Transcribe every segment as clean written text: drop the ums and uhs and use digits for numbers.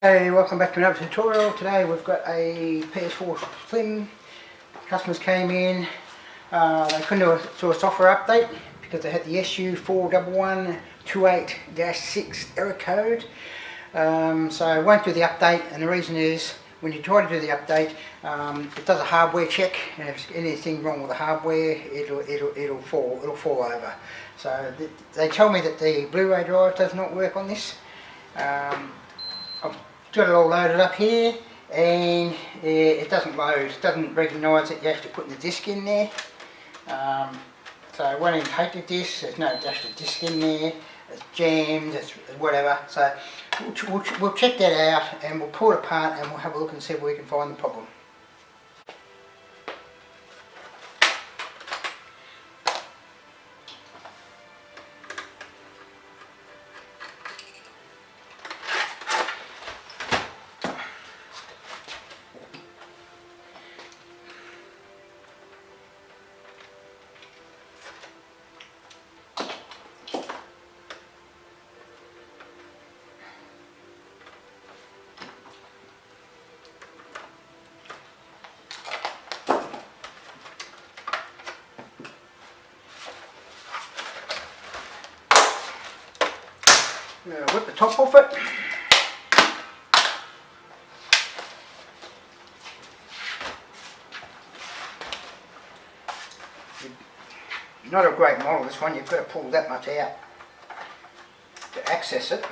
Hey, welcome back to another tutorial. Today we've got a PS4 Slim. Customers came in, they couldn't do a software update because they had the SU41128-6 error code. So it won't do the update, and the reason is when you try to do the update, it does a hardware check, and if there's anything wrong with the hardware, it'll fall over. So they tell me that the Blu-ray drive does not work on this. I've got it all loaded up here, and it doesn't load, it doesn't recognise that you're actually putting the disc in there. So it won't even take the disc, there's no actual disc in there, it's jammed, it's whatever. So we'll check that out, and we'll pull it apart, and we'll have a look and see if we can find the problem. Whip the top off it. Not a great model, this one. You've got to pull that much out to access it.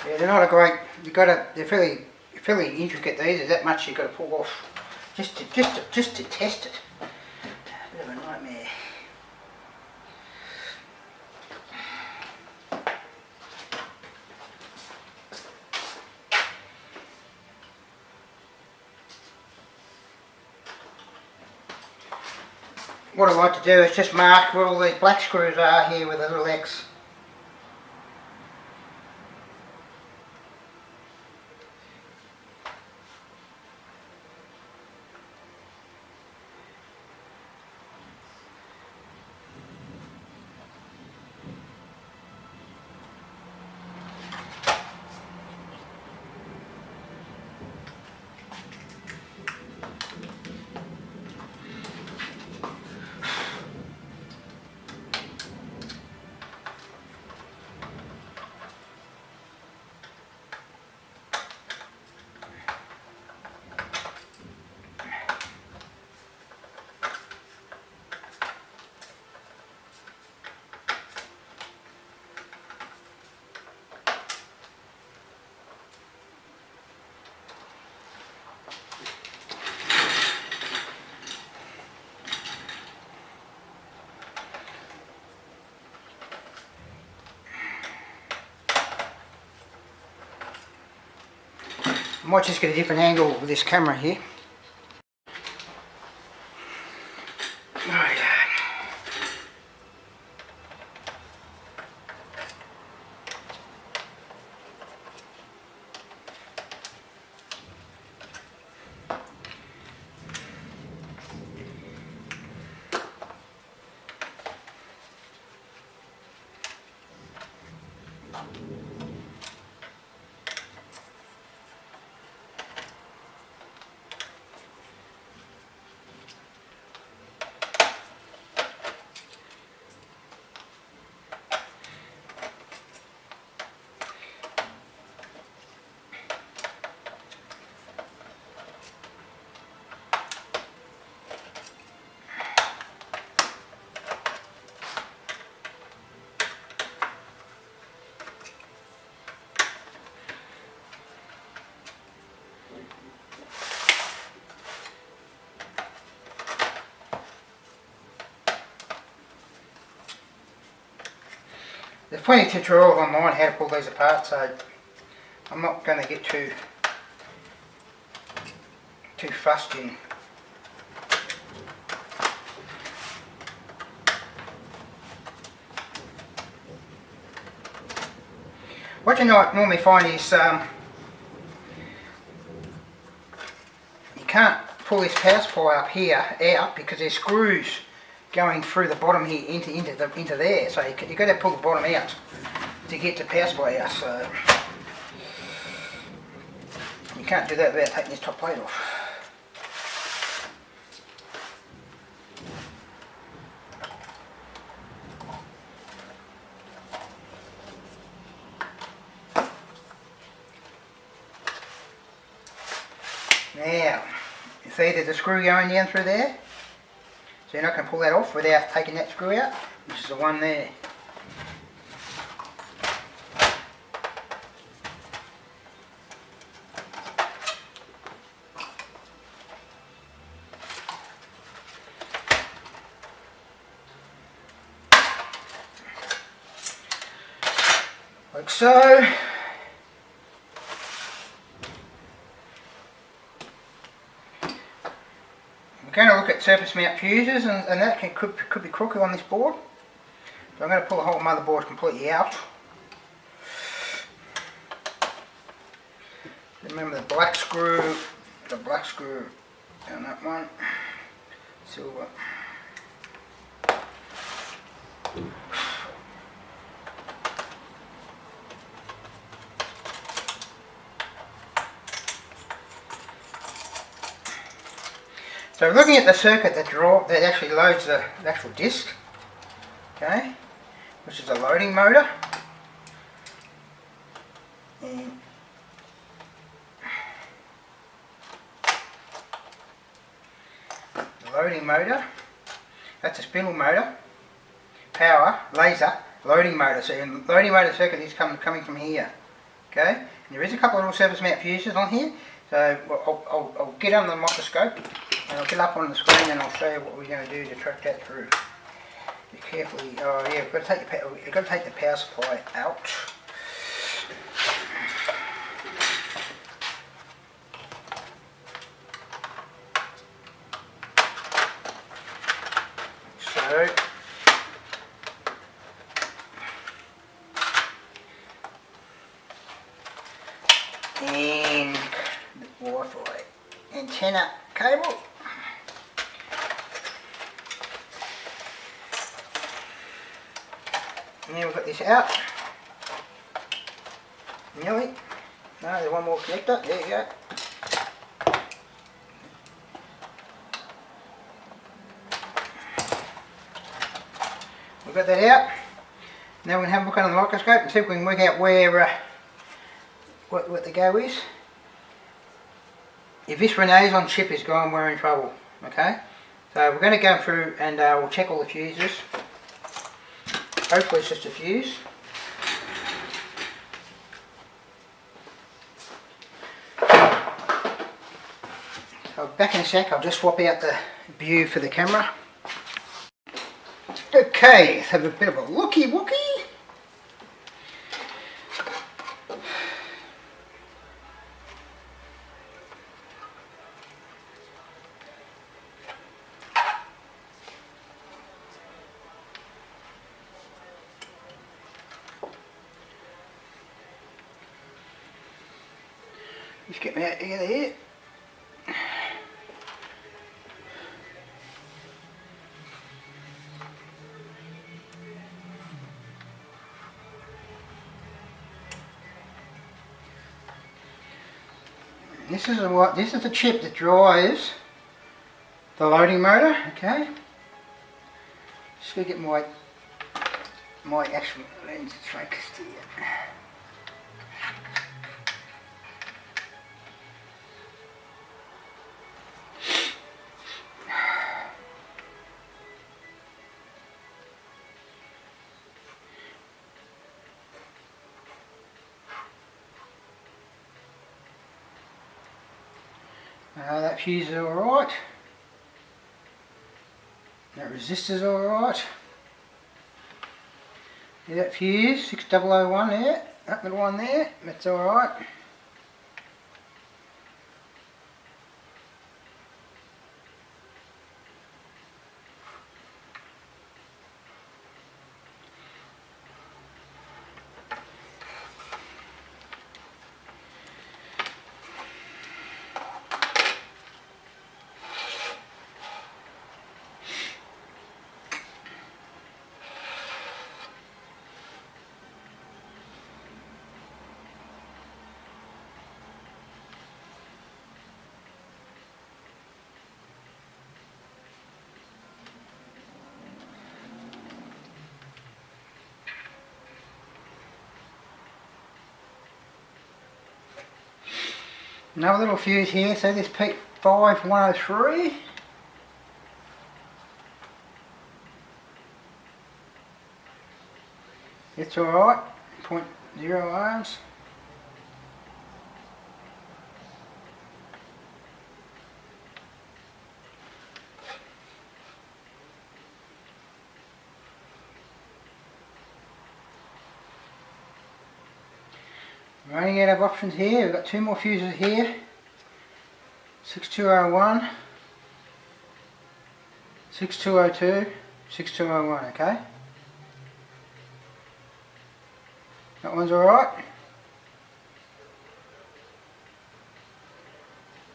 Yeah, they're not a great. They're fairly intricate. These. There's that much you've got to pull off just to test it. Bit of a nightmare. What I like to do is just mark where all these black screws are here with a little X. I might just get a different angle with this camera here. There's plenty of tutorials online how to pull these apart, so I'm not going to get too fussed in. What you normally find is you can't pull this power supply up here out because there's screws going through the bottom here into there. So you've got to pull the bottom out to get the power supply out. So you can't do that without taking this top plate off. Now, you see there's a screw going down through there, so you're not going to pull that off without taking that screw out, which is the one there. Like so. We're going to look at surface mount fuses, and that could be crooked on this board. So I'm going to pull the whole motherboard completely out. Remember the black screw and that one, silver. So looking at the circuit that actually loads the actual disc, okay, which is a loading motor, and the loading motor, that's a spindle motor, power, laser, loading motor. So your loading motor circuit is coming from here, okay. And there is a couple of little surface mount fuses on here, so I'll get under the microscope. And I'll get up on the screen and I'll show you what we're going to do to track that through. Be carefully. Oh yeah, we've got to take the power supply out. So and the Wi-Fi antenna cable. Now we've got this out. Nearly. No, there's one more connector. There you go. We've got that out. Now we can have a look under the microscope and see if we can work out where what the go is. If this Renaissance chip is gone, we're in trouble. Okay. So we're going to go through and we'll check all the fuses. Hopefully it's just a fuse. So back in a sec, I'll just swap out the view for the camera. Okay, let's have a bit of a looky wookie. Just get me out together here. This is the chip that drives the loading motor. Okay. Just gonna get my actual lens focused here. That fuse is alright. That resistor's alright. Yeah, that fuse, 6001 there, that little one there, that's alright. Another little fuse here, so this P5103. It's alright, 0.0 ohms. Running out of options here, we've got two more fuses here. 6201, 6202, 6201, okay? That one's alright.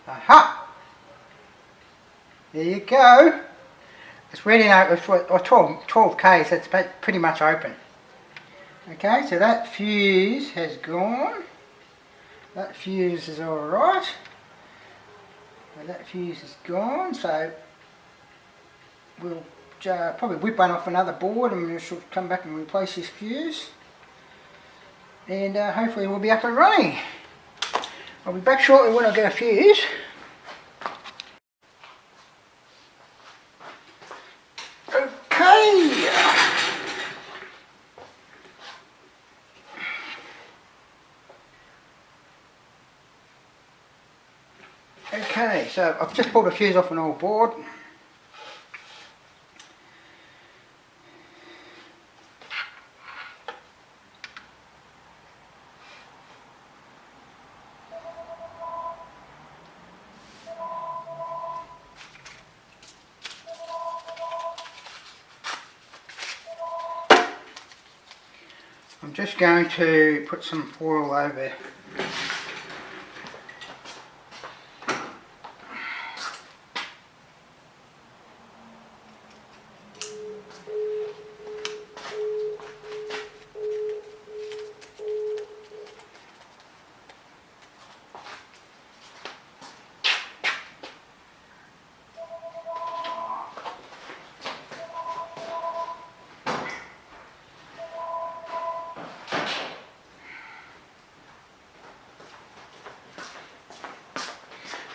Aha! There you go. It's ready now, it's 12K, so it's pretty much open. Okay, so that fuse has gone. That fuse is alright. That fuse is gone, so we'll probably whip one off another board and we shall come back and replace this fuse. And hopefully we'll be up and running. I'll be back shortly when I get a fuse. Okay. Okay, so I've just pulled a fuse off an old board. I'm just going to put some foil over.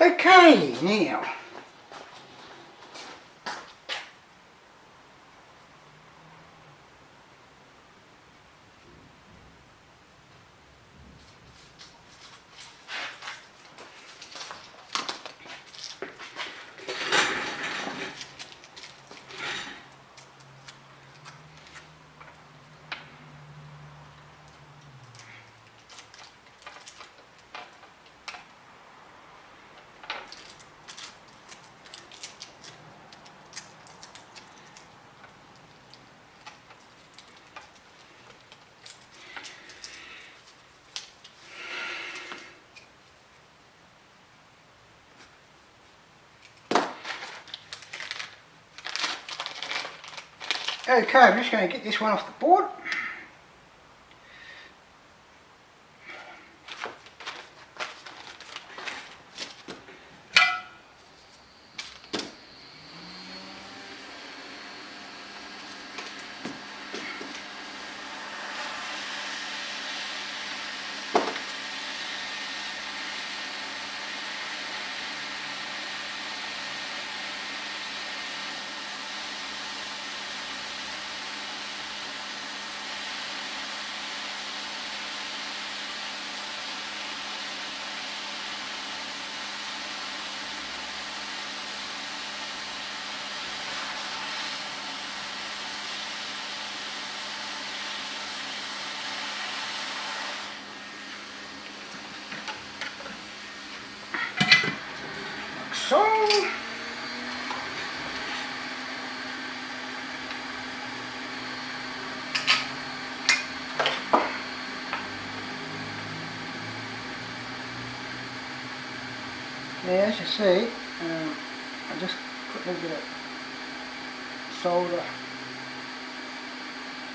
Okay, now. Okay, I'm just going to get this one off the board. Yeah, as you see, I just put a little bit of solder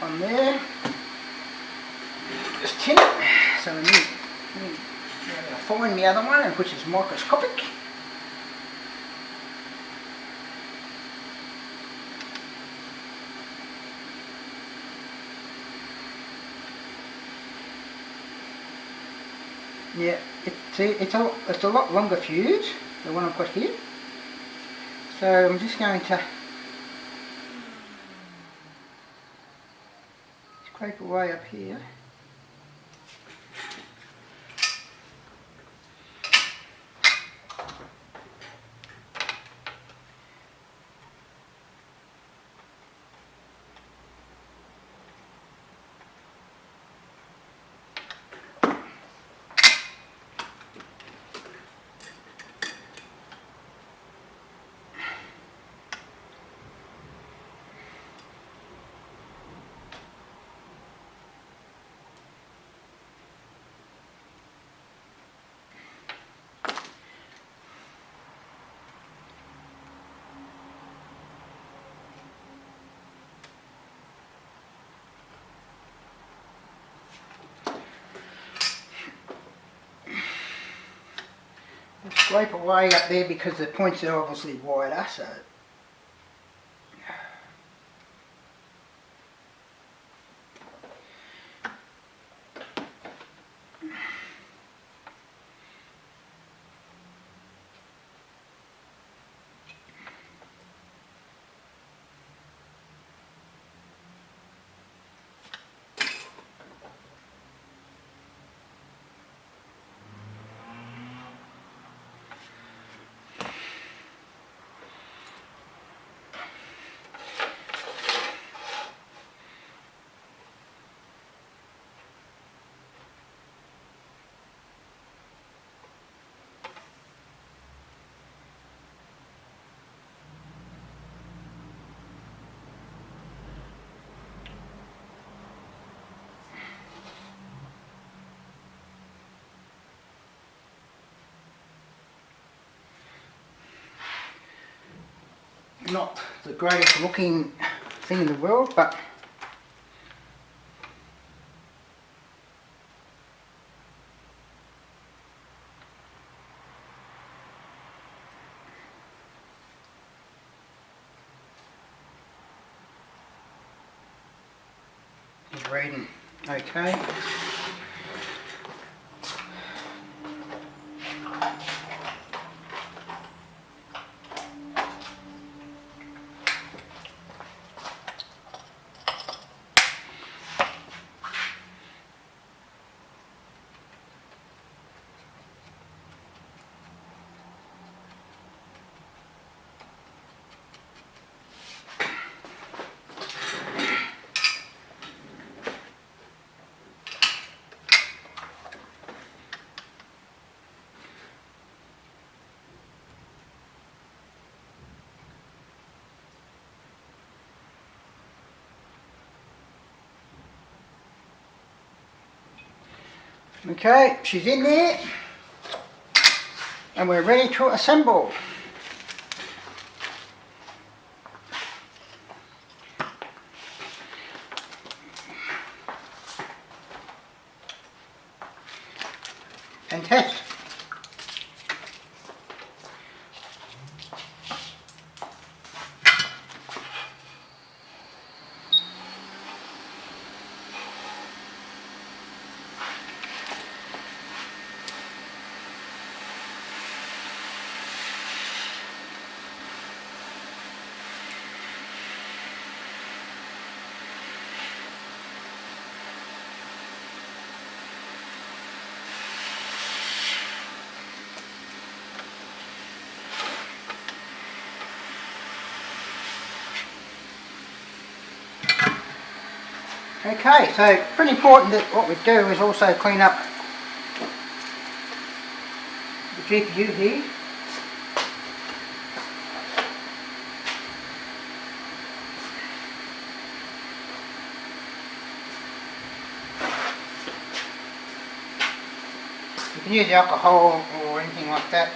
on there. Just tin it. So we need to find the other one, which is microscopic. Yeah, it's a lot longer fuse, the one I've got here. So I'm just going to scrape away up here. Scrape away up there because the points are obviously wider, so not the greatest looking thing in the world, but it's reading okay. Okay, she's in there and we're ready to assemble. And test. Okay, so pretty important that what we do is also clean up the GPU here. You can use alcohol or anything like that.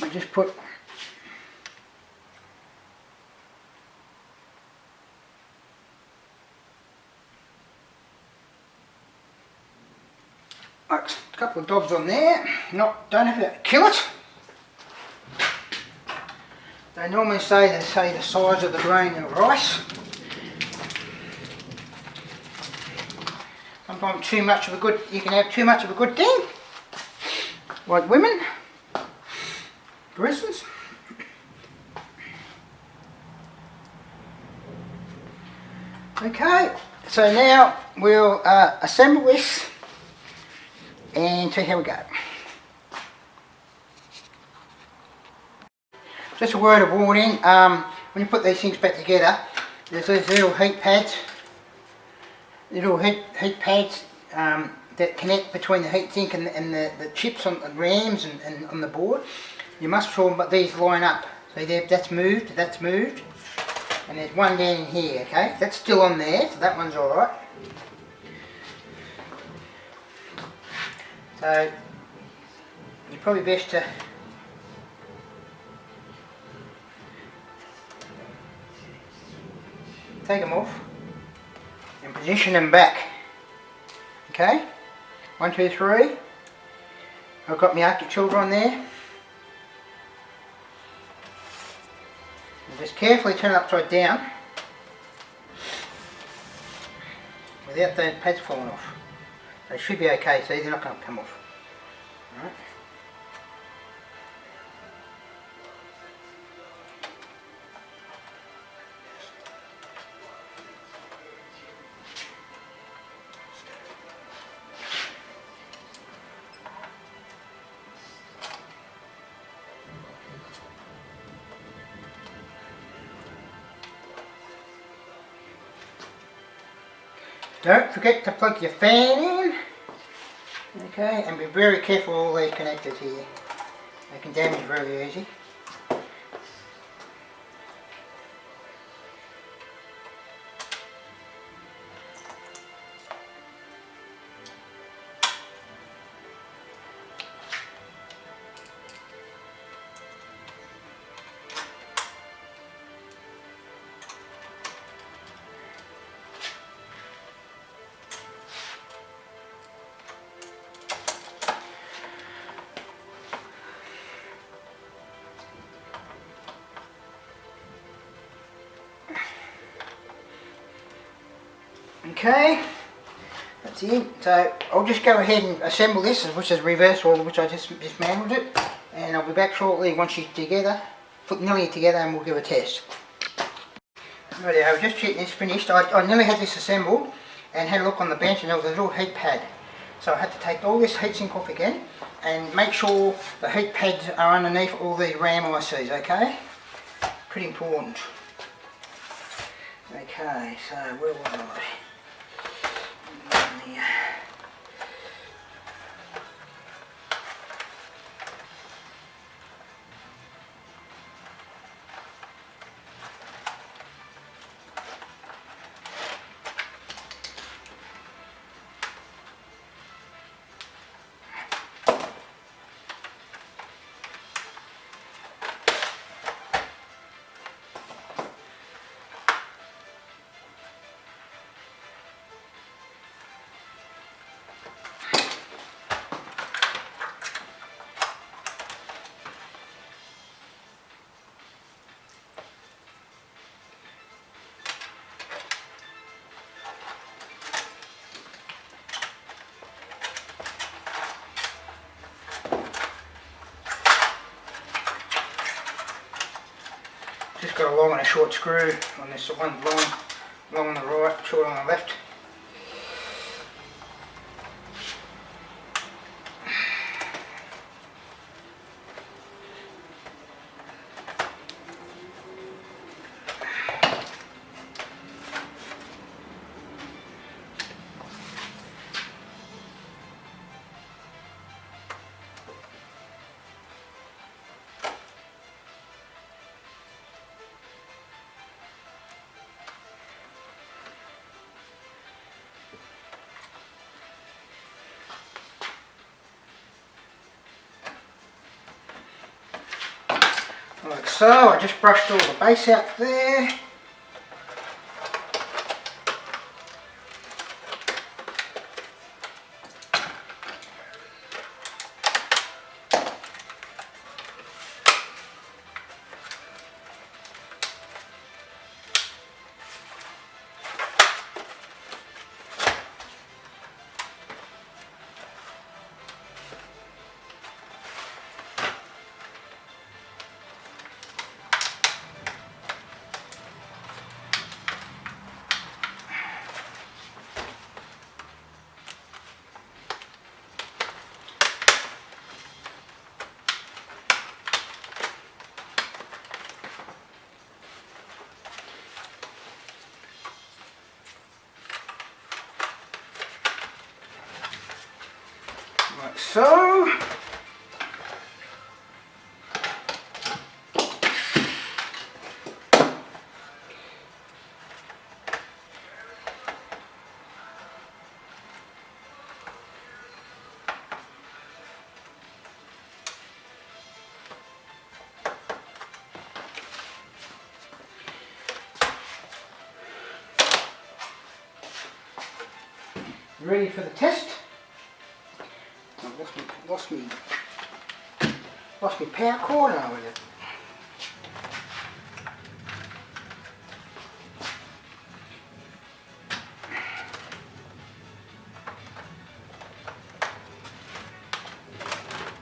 I just put like a couple of dobs on there. Don't have to kill it. They normally say the size of the grain of rice. Sometimes too much of a good, you can have too much of a good thing, like women, for instance. Okay, so now we'll assemble this and see how we go. Just a word of warning, when you put these things back together, there's these little heat pads, that connect between the heatsink and the chips on the rams and on the board. You must sure that these line up. So that's moved, and there's one down in here, okay? That's still on there, so that one's alright. So, you're probably best to take them off and position them back. Okay, 1, 2, 3. I've got my Arctic Children on there. And just carefully turn it upside down without those pads falling off. They should be okay, so they're not going to come off. All right. Don't forget to plug your fan in, okay, and be very careful of all these connectors here. They can damage very easy. Okay, that's it. So I'll just go ahead and assemble this, which is reverse order, which I just dismantled it, and I'll be back shortly once she's together, nearly together, and we'll give a test. Right, I was just checking this finished. I nearly had this assembled and had a look on the bench, and there was a little heat pad. So I had to take all this heatsink off again and make sure the heat pads are underneath all these RAM ICs, okay? Pretty important. Okay, so where was I? Just got a long and a short screw on this one, long on the right, short on the left. like so. I just brushed all the base out there. Like so. Ready for the test. I've lost me power cord now with it.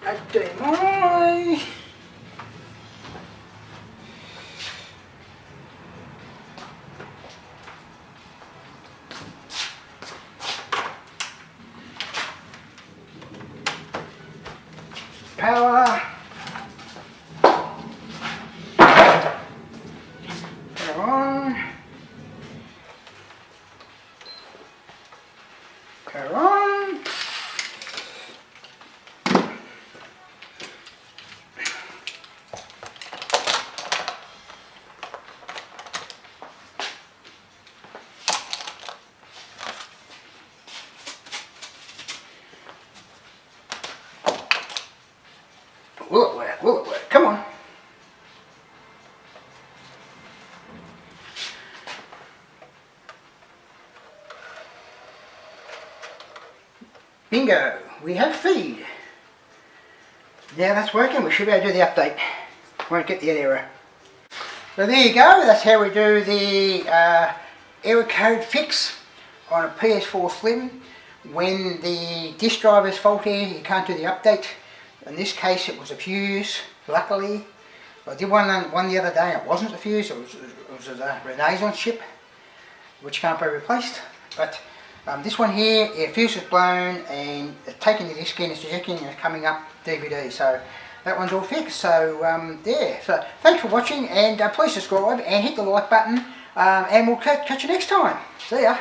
HDMI. Power. Power on. Power on. Will it work? Will it work? Come on. Bingo, we have feed. Now that's working, we should be able to do the update. Won't get the error. So there you go, that's how we do the error code fix on a PS4 Slim. When the disk drive is faulty, you can't do the update. In this case it was a fuse, luckily. I did one the other day, it wasn't a fuse, it was a Renaissance chip, which can't be replaced. But this one here, the fuse is blown and it's taking the disc in, it's ejecting and it's coming up DVD. So that one's all fixed. So yeah, so thanks for watching, and please subscribe and hit the like button, and we'll catch you next time. See ya.